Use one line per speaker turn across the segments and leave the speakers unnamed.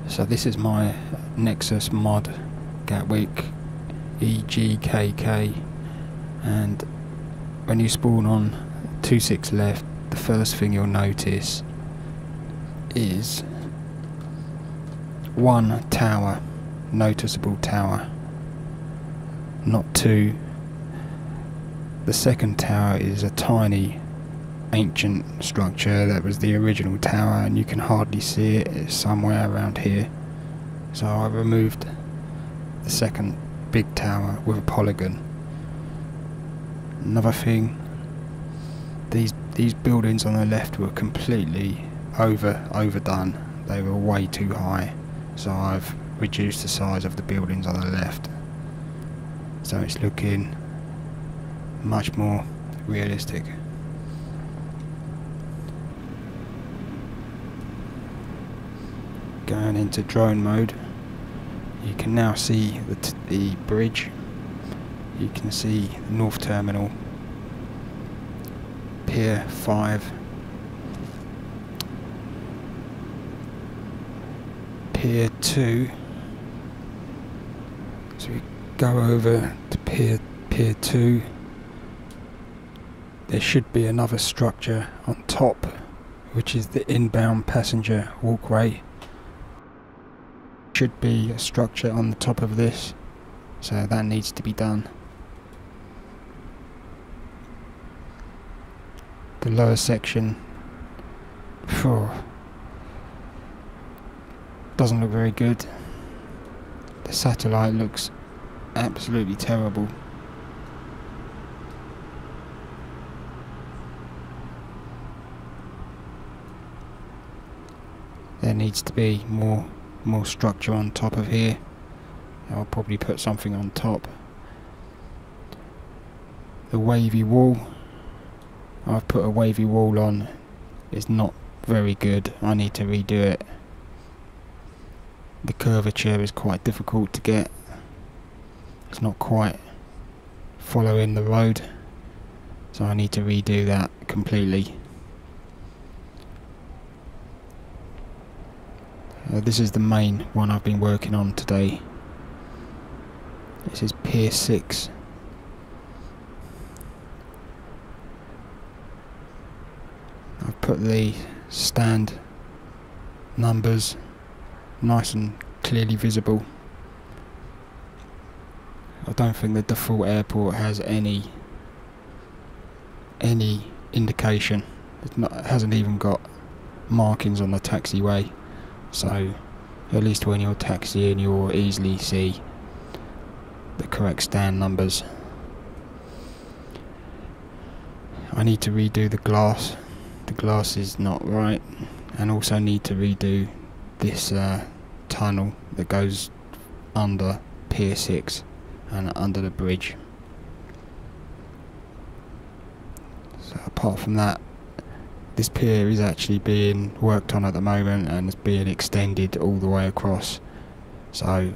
So this is my Nexus mod Gatwick EGKK, and when you spawn on 26 left, the first thing you'll notice is one tower, noticeable tower, not two. The second tower is a tiny ancient structure that was the original tower, and you can hardly see it. It's somewhere around here. So I removed the second big tower with a polygon. Another thing, these buildings on the left were completely overdone. They were way too high, so I've reduced the size of the buildings on the left, so it's looking much more realistic. Going into drone mode, you can now see the bridge. You can see the North Terminal, Pier 5, Pier 2. So we go over to Pier 2. There should be another structure on top, which is the inbound passenger walkway. Should be a structure on the top of this, so that needs to be done. The lower section doesn't look very good. The satellite looks absolutely terrible. There needs to be more structure on top of here. I'll probably put something on top. The wavy wall, I've put a wavy wall on, it's not very good. I need to redo it. The curvature is quite difficult to get. It's not quite following the road, so I need to redo that completely. This is the main one I've been working on today. This is Pier 6. I've put the stand numbers nice and clearly visible. I don't think the default airport has any indication. It hasn't even got markings on the taxiway. So at least when you're taxiing, you'll easily see the correct stand numbers. I need to redo the glass. The glass is not right, and also need to redo this tunnel that goes under Pier 6 and under the bridge. So apart from that, this pier is actually being worked on at the moment and is being extended all the way across. So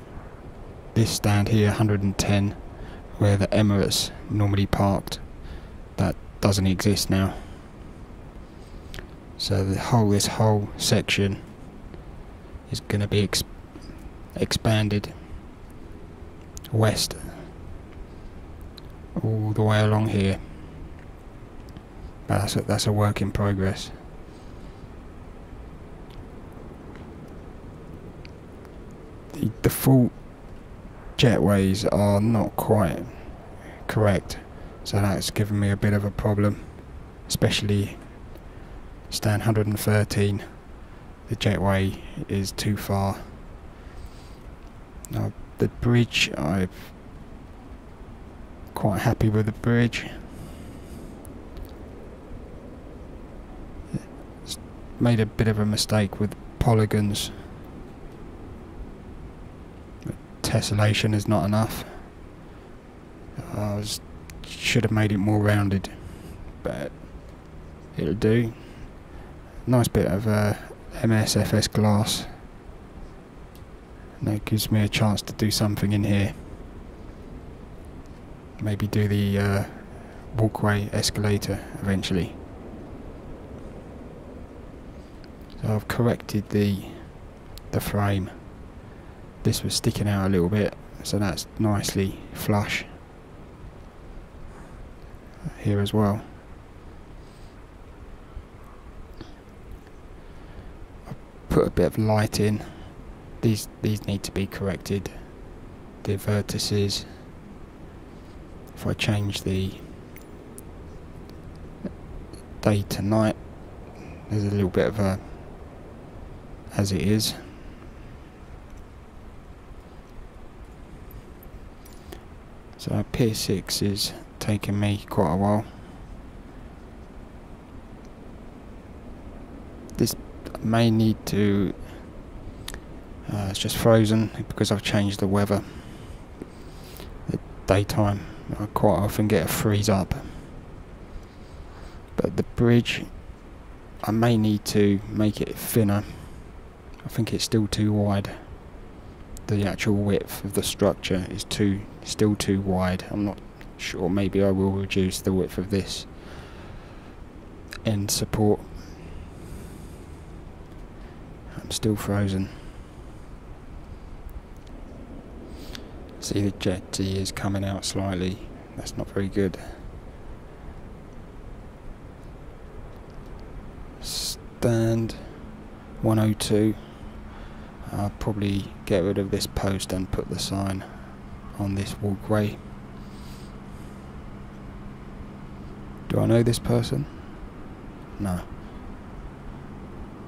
this stand here, 110, where the Emirates normally parked, that doesn't exist now. So this whole section is going to be expanded west all the way along here. That's a work in progress. The default jetways are not quite correct, so that's given me a bit of a problem, especially stand 113. The jetway is too far. Now the bridge, I'm quite happy with the bridge. Made a bit of a mistake with polygons. Tessellation is not enough. Should have made it more rounded, but it'll do. Nice bit of MS/FS glass, and that gives me a chance to do something in here. Maybe do the walkway escalator eventually. So I've corrected the frame. this was sticking out a little bit, so that's nicely flush here as well. I put a bit of light in. These need to be corrected, the vertices. If I change the day to night, there's a little bit of a as it is. So Pier 6 is taking me quite a while. This may need to it's just frozen because I've changed the weather. At daytime I quite often get a freeze up, but the bridge I may need to make it thinner. I think it's still too wide. The actual width of the structure is still too wide. I'm not sure, maybe I will reduce the width of this end support. I'm still frozen. See, the jetty is coming out slightly. That's not very good. Stand 102. I'll probably get rid of this post and put the sign on this walkway. Do I know this person? No.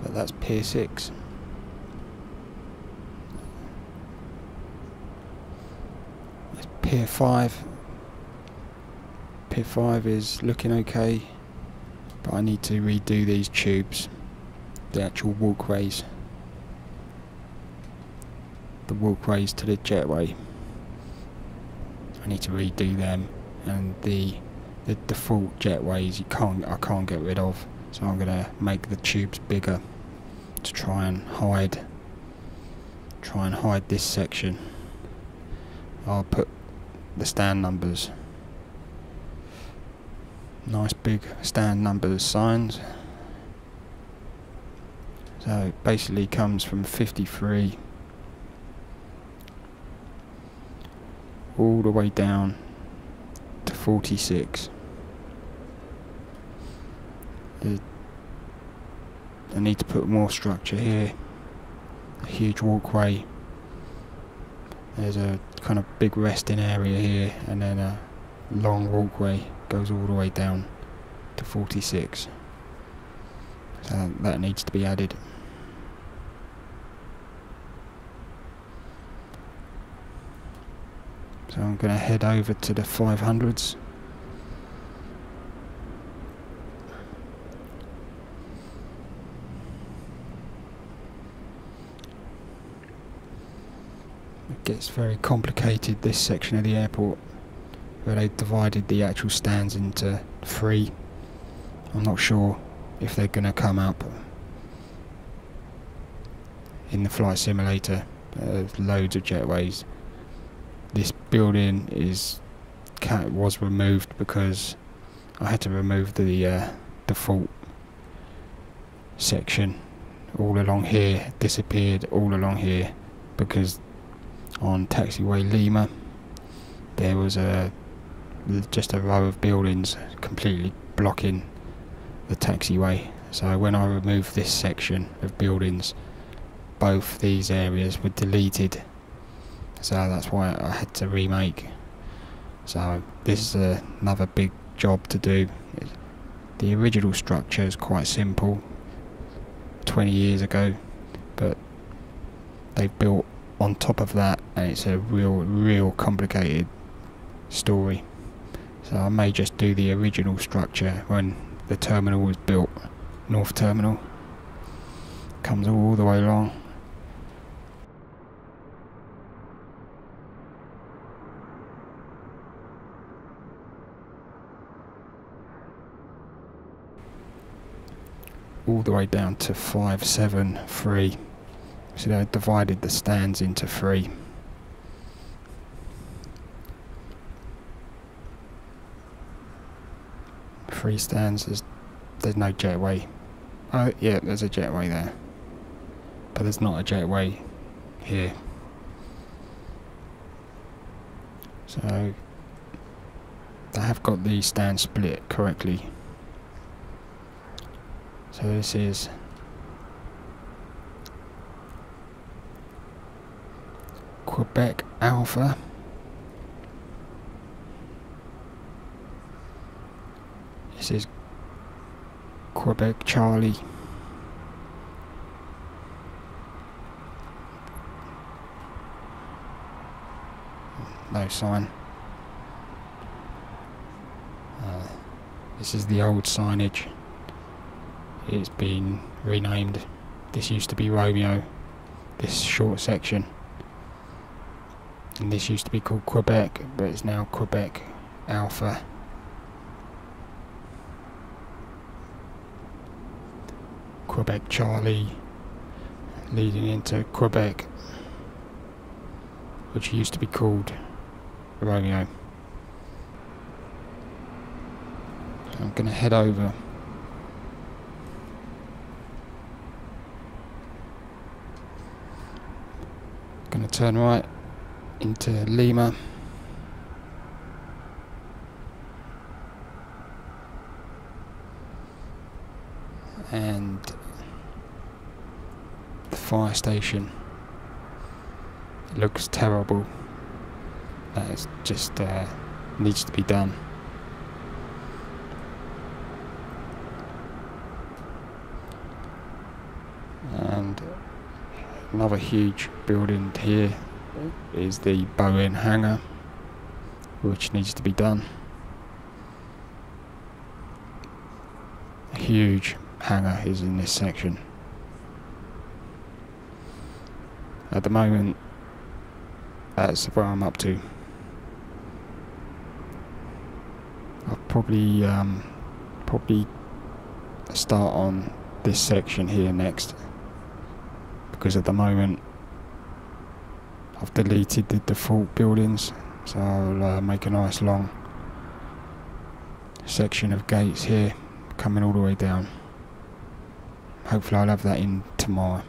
But that's Pier 6. It's Pier 5. Pier 5 is looking okay, but I need to redo these tubes, the actual walkways. The walkways to the jetway, I need to redo them, and the default jetways I can't get rid of, so I'm gonna make the tubes bigger to try and hide this section. I'll put the stand numbers, nice big stand numbers signs. So it basically comes from 53 all the way down to 46. I need to put more structure here. A huge walkway. There's a kind of big resting area here, and then a long walkway goes all the way down to 46. So that needs to be added. So I'm going to head over to the 500s. It gets very complicated, this section of the airport, where they've divided the actual stands into 3. I'm not sure if they're going to come up in the flight simulator. There's loads of jetways. This building was removed because I had to remove the default section all along here. Disappeared all along here because on taxiway Lima there was just a row of buildings completely blocking the taxiway. So when I removed this section of buildings, both these areas were deleted. So that's why I had to remake. So this is another big job to do. The original structure is quite simple, 20 years ago, but they've built on top of that, and it's a real complicated story. So I may just do the original structure when the terminal was built. North Terminal comes all the way along. All the way down to 573. So they divided the stands into 3. Three stands. There's no jetway. Oh yeah, there's a jetway there, but there's not a jetway here. So they have got the stand split correctly. So this is Quebec Alpha. This is Quebec Charlie. No sign. This is the old signage. It's been renamed. This used to be Romeo, this short section. And this used to be called Quebec, but it's now Quebec Alpha. Quebec Charlie leading into Quebec, which used to be called Romeo. I'm going to head over. Going to turn right into Lima. And the fire station. It looks terrible. That just needs to be done. And another huge building here is the Boeing hangar, which needs to be done. A huge hangar is in this section. At the moment, that's where I'm up to. I'll probably start on this section here next, because at the moment I've deleted the default buildings, so I'll make a nice long section of gates here coming all the way down. Hopefully I'll have that in tomorrow.